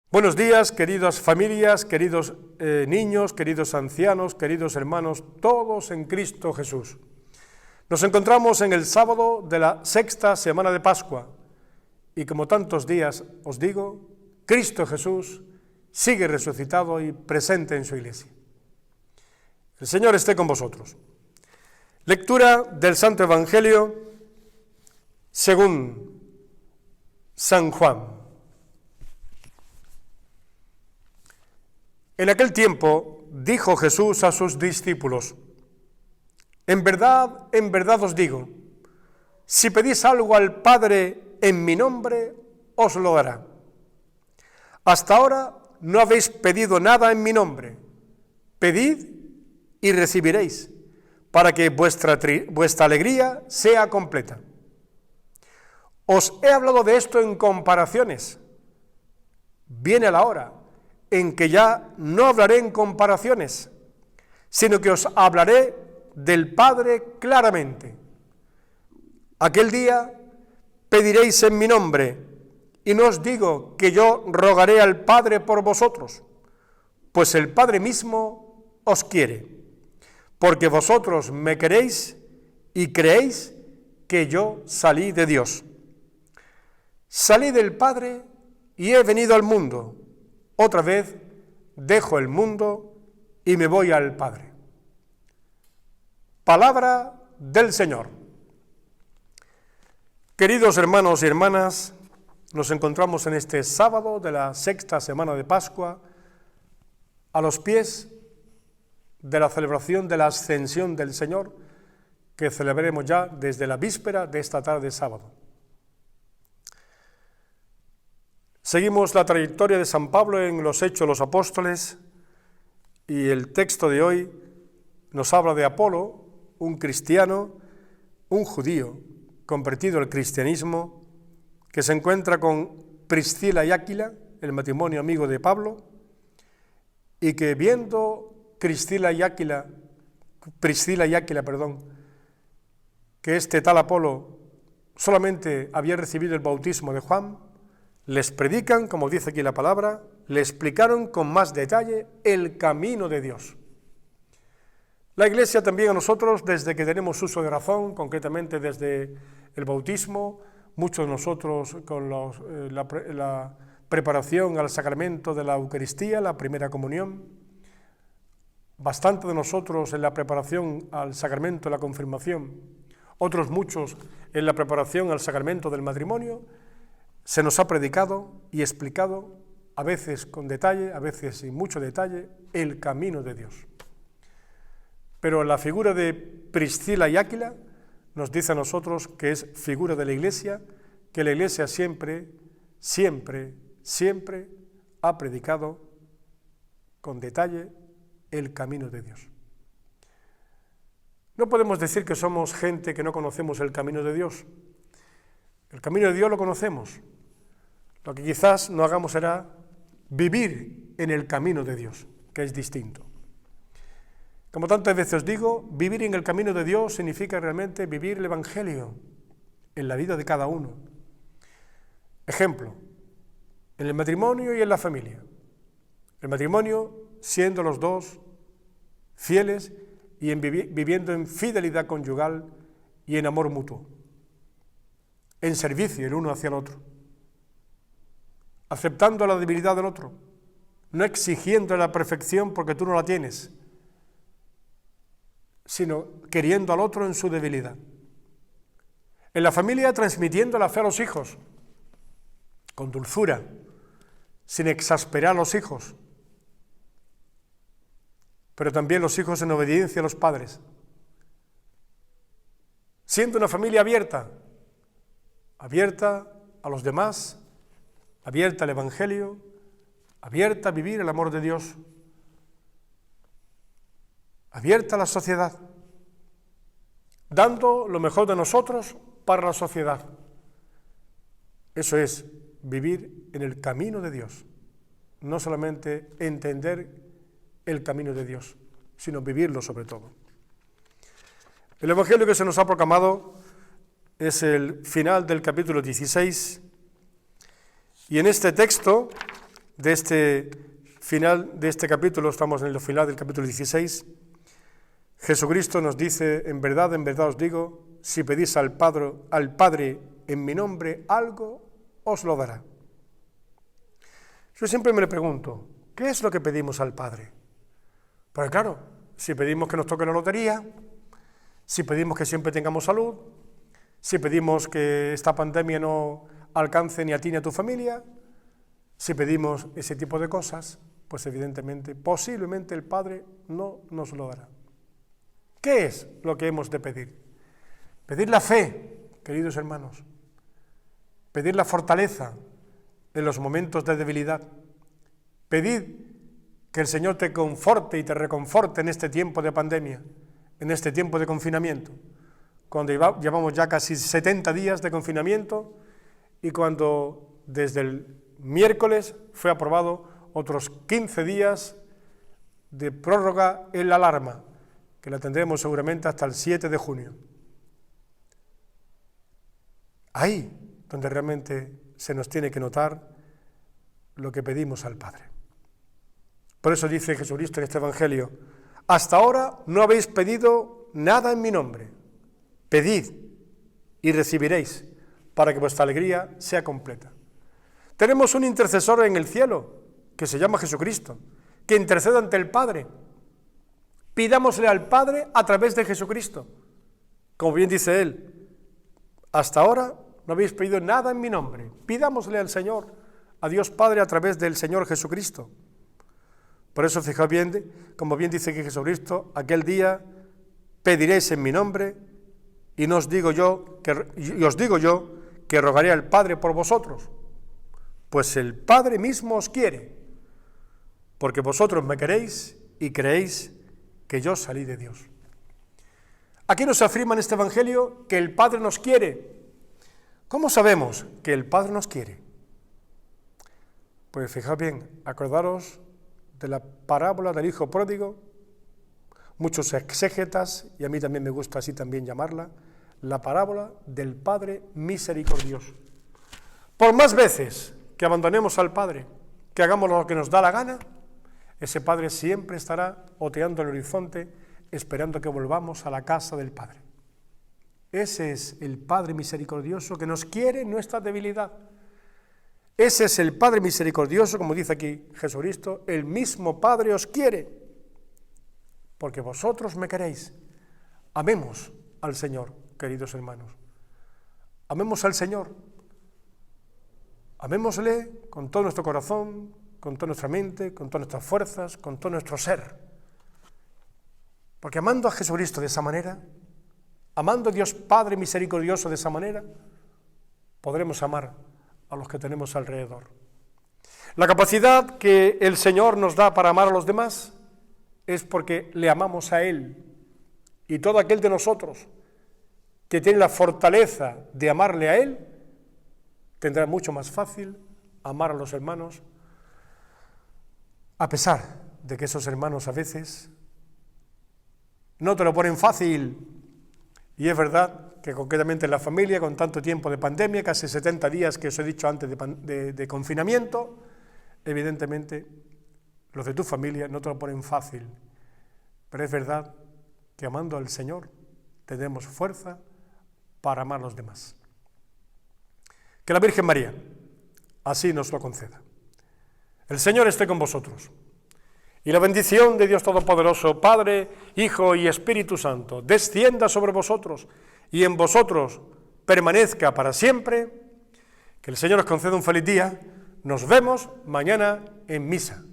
Buenos días, queridas familias, queridos niños, queridos ancianos, queridos hermanos, todos en Cristo Jesús. Nos encontramos en el sábado de la sexta semana de Pascua y como tantos días os digo, Cristo Jesús sigue resucitado y presente en su iglesia. El Señor esté con vosotros. Lectura del Santo Evangelio según San Juan. En aquel tiempo dijo Jesús a sus discípulos: en verdad os digo, si pedís algo al Padre en mi nombre, os lo dará. Hasta ahora no habéis pedido nada en mi nombre. Pedid y recibiréis, para que vuestra alegría sea completa. Os he hablado de esto en comparaciones. Viene la hora en que ya no hablaré en comparaciones, sino que os hablaré del Padre claramente. Aquel día pediréis en mi nombre, y no os digo que yo rogaré al Padre por vosotros, pues el Padre mismo os quiere, porque vosotros me queréis y creéis que yo salí de Dios. Salí del Padre y he venido al mundo. Otra vez dejo el mundo y me voy al Padre. Palabra del Señor. Queridos hermanos y hermanas, nos encontramos en este sábado de la sexta semana de Pascua, a los pies de la celebración de la Ascensión del Señor, que celebraremos ya desde la víspera de esta tarde de sábado. Seguimos la trayectoria de San Pablo en los Hechos de los Apóstoles y el texto de hoy nos habla de Apolo, un cristiano, un judío convertido al cristianismo, que se encuentra con Priscila y Áquila, el matrimonio amigo de Pablo, y que viendo Priscila y Áquila, que este tal Apolo solamente había recibido el bautismo de Juan, les predican, como dice aquí la palabra, le explicaron con más detalle el camino de Dios. La Iglesia también a nosotros, desde que tenemos uso de razón, concretamente desde el bautismo, muchos de nosotros con la preparación al sacramento de la Eucaristía, la primera comunión, bastante de nosotros en la preparación al sacramento de la confirmación, otros muchos en la preparación al sacramento del matrimonio. Se nos ha predicado y explicado, a veces con detalle, a veces sin mucho detalle, el camino de Dios. Pero la figura de Priscila y Áquila nos dice a nosotros que es figura de la Iglesia, que la Iglesia siempre ha predicado con detalle el camino de Dios. No podemos decir que somos gente que no conocemos el camino de Dios. El camino de Dios lo conocemos. Lo que quizás no hagamos será vivir en el camino de Dios, que es distinto. Como tantas veces os digo, vivir en el camino de Dios significa realmente vivir el Evangelio en la vida de cada uno. Ejemplo, en el matrimonio y en la familia. El matrimonio siendo los dos fieles y viviendo en fidelidad conyugal y en amor mutuo, en servicio el uno hacia el otro, aceptando la debilidad del otro, no exigiendo la perfección porque tú no la tienes, sino queriendo al otro en su debilidad. En la familia transmitiendo la fe a los hijos, con dulzura, sin exasperar a los hijos, pero también los hijos en obediencia a los padres. Siendo una familia abierta a los demás, abierta al Evangelio, abierta a vivir el amor de Dios, abierta a la sociedad, dando lo mejor de nosotros para la sociedad. Eso es vivir en el camino de Dios, no solamente entender el camino de Dios, sino vivirlo sobre todo. El Evangelio que se nos ha proclamado es el final del capítulo 16, y en este texto de este final de este capítulo, estamos en el final del capítulo 16, Jesucristo nos dice, en verdad os digo, si pedís al Padre en mi nombre algo, os lo dará. Yo siempre me pregunto, ¿qué es lo que pedimos al Padre? Porque claro, si pedimos que nos toque la lotería, si pedimos que siempre tengamos salud, si pedimos que esta pandemia no alcance ni a ti ni a tu familia, si pedimos ese tipo de cosas, pues evidentemente, posiblemente el Padre no nos lo dará. ¿Qué es lo que hemos de pedir? Pedir la fe, queridos hermanos, pedir la fortaleza en los momentos de debilidad, pedir que el Señor te conforte y te reconforte en este tiempo de pandemia, en este tiempo de confinamiento, cuando llevamos ya casi 70 días de confinamiento y cuando desde el miércoles fue aprobado otros 15 días de prórroga en la alarma, que la tendremos seguramente hasta el 7 de junio. Ahí donde realmente se nos tiene que notar lo que pedimos al Padre. Por eso dice Jesucristo en este Evangelio, hasta ahora no habéis pedido nada en mi nombre. Pedid y recibiréis, para que vuestra alegría sea completa. Tenemos un intercesor en el cielo, que se llama Jesucristo, que intercede ante el Padre. Pidámosle al Padre a través de Jesucristo. Como bien dice él, hasta ahora no habéis pedido nada en mi nombre. Pidámosle al Señor, a Dios Padre, a través del Señor Jesucristo. Por eso, fijaos bien, como bien dice que Jesucristo, aquel día pediréis en mi nombre y os digo yo que rogaré al Padre por vosotros. Pues el Padre mismo os quiere, porque vosotros me queréis y creéis que yo salí de Dios. Aquí nos afirma en este Evangelio que el Padre nos quiere. ¿Cómo sabemos que el Padre nos quiere? Pues fijaos bien, acordaros de la parábola del Hijo Pródigo, muchos exégetas, y a mí también me gusta así también llamarla, la parábola del Padre misericordioso. Por más veces que abandonemos al Padre, que hagamos lo que nos da la gana, ese Padre siempre estará oteando el horizonte, esperando que volvamos a la casa del Padre. Ese es el Padre misericordioso que nos quiere en nuestra debilidad. Ese es el Padre misericordioso, como dice aquí Jesucristo, el mismo Padre os quiere, porque vosotros me queréis. Amemos al Señor, queridos hermanos. Amemos al Señor. Amémosle con todo nuestro corazón, con toda nuestra mente, con todas nuestras fuerzas, con todo nuestro ser. Porque amando a Jesucristo de esa manera, amando a Dios Padre misericordioso de esa manera, podremos amar a los que tenemos alrededor. La capacidad que el Señor nos da para amar a los demás es porque le amamos a Él. Y todo aquel de nosotros que tiene la fortaleza de amarle a Él, tendrá mucho más fácil amar a los hermanos, a pesar de que esos hermanos a veces no te lo ponen fácil. Y es verdad que concretamente en la familia, con tanto tiempo de pandemia, casi 70 días que os he dicho antes de confinamiento, evidentemente los de tu familia no te lo ponen fácil. Pero es verdad que amando al Señor tendremos fuerza para amar a los demás. Que la Virgen María así nos lo conceda. El Señor esté con vosotros. Y la bendición de Dios Todopoderoso, Padre, Hijo y Espíritu Santo, descienda sobre vosotros y en vosotros permanezca para siempre. Que el Señor os conceda un feliz día. Nos vemos mañana en misa.